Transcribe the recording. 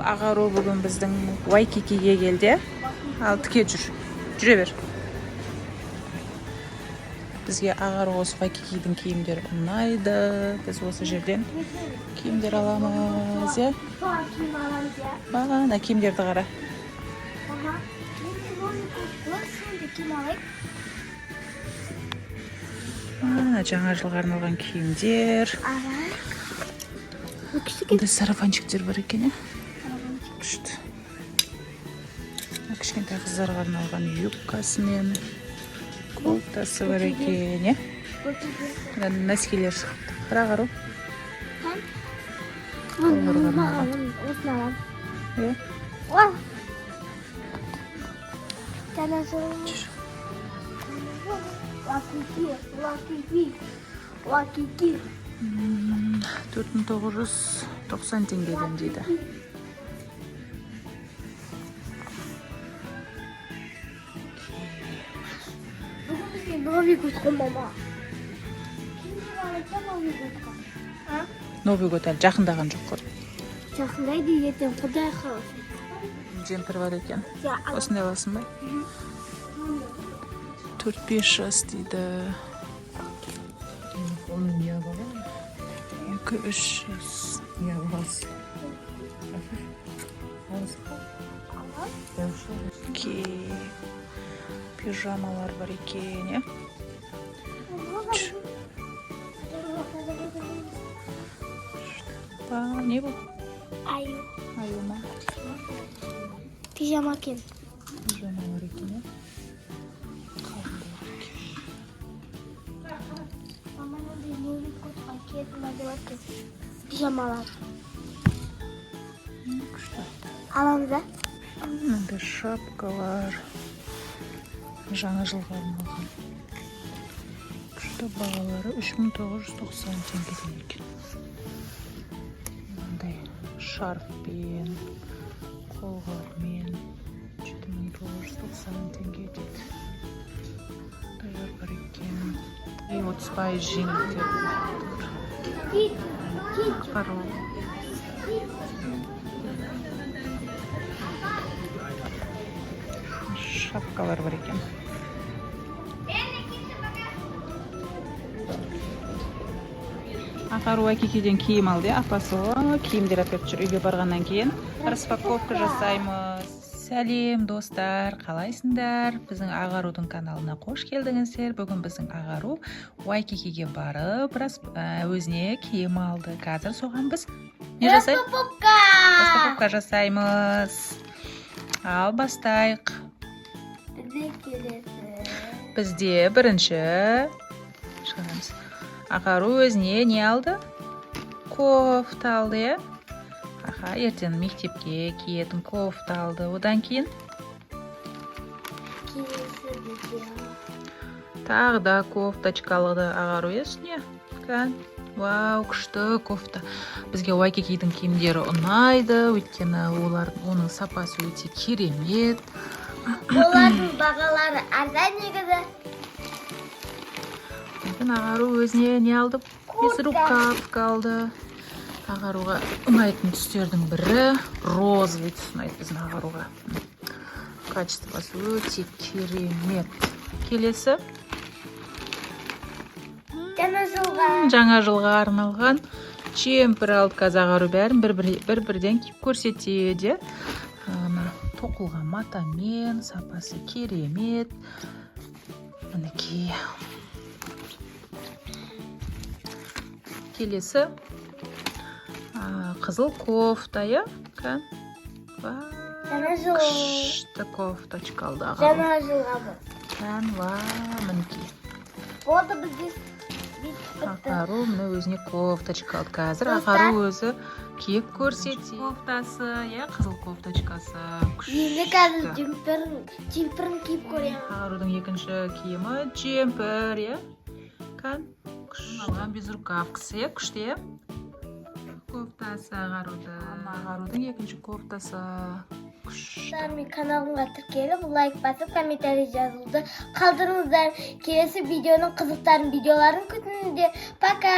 Ағару бүгін біздің Вайкикиге келді. Ал тіке жүре бер. Бізге Ағару осы Вайкикидің киімдері ұнайды. Біз осы жерден киімдер аламыз, е? Бағана киімдерді қара. Жаңа жылға арналған киімдер. Бұндай сарафанчиктер бар екен, күшті. Кішкентай қыздарға арналған юбкасы мен кофтасы бар екен. Нәскелер шығыпты. Қарағару. Вакики. 4990 теңгеден дейді. Новый год, мама. Новый год әлі жақындаған жоқ қой. Жақындайды, ертең Құдай қаласа. Джемпер бар екен. Осындай аласың ба? 4-5 жас дейді. 2-3 жас. Пижамалар бар екен. Не бұл? Аю. Аю ма? Пижама кен. Пижамалар екен. Пижамалар. Аламыз да? Мынандай шапкалар. Жаңа жылға арналған. Күшті бағалары 3990 теңгеден екен. Мынандай шарфпен, қолғапмен 7990 теңге дейді. Дайыр бар екен. 30% жеңілдер. Қару. Шапкалар бар екен. Ағару Вайкикиден киім алды, апасы киімдер әперіп жүр. Үйге барғаннан кейін распаковка жасаймыз. Сәлем достар, қалайсыңдар? Біздің Ағарудың каналына қош келдіңіздер. Бүгін біздің Ағару Вайкикиге барып, өзіне киім алды. Қазір соған біз не жасаймыз? Распаковка жасаймыз. Ал бастайық. Бізде бірінші шығарамыз. Ағару өзіне не алды? Кофта алды, ертең мектепке киетін кофта алды. Одан кейін тағы да кофточка алды Ағару үстіне. Вау, күшті кофта. Бізге Вайкикидің киімдері ұнайды, өйткені оның сапасы өте керемет. Олардың бағалары арзан негізі. Ағару өзіне не алды? Рукавка алды. Ағаруға ұнайтын түстердің бірі розовый түс ұнайды біздің Ағаруға. Качествосы өте керемет. Келесі жаңа жылға арналған джемпер алды. Қазір Ағару бәрін бір-бірден киіп көрсетеді. Тоқылған матамен, сапасы керемет. Мінекей. Келесі қызыл кофта, күшті кофточка алды Ағару. Жаңа жылға бұл. Мінекей. Болды бізде. Ағару өзіне кофточка алды. Қазір Ағару өзі киіп көрсетеді. Кофтасы, қызыл кофточкасы. Енді қазір джемперін киіп көрейін. Ағарудың екінші киімі джемпер, алған безрукавкасы, күшті, кофтасы Ағарудың екінші кофтасы. Мен каналымға тіркеліп, лайк басып, комментарий жазуды қалдырыңыздар. Келесі видеоның қызықтарын видеоларын күтіңіздер. Пока!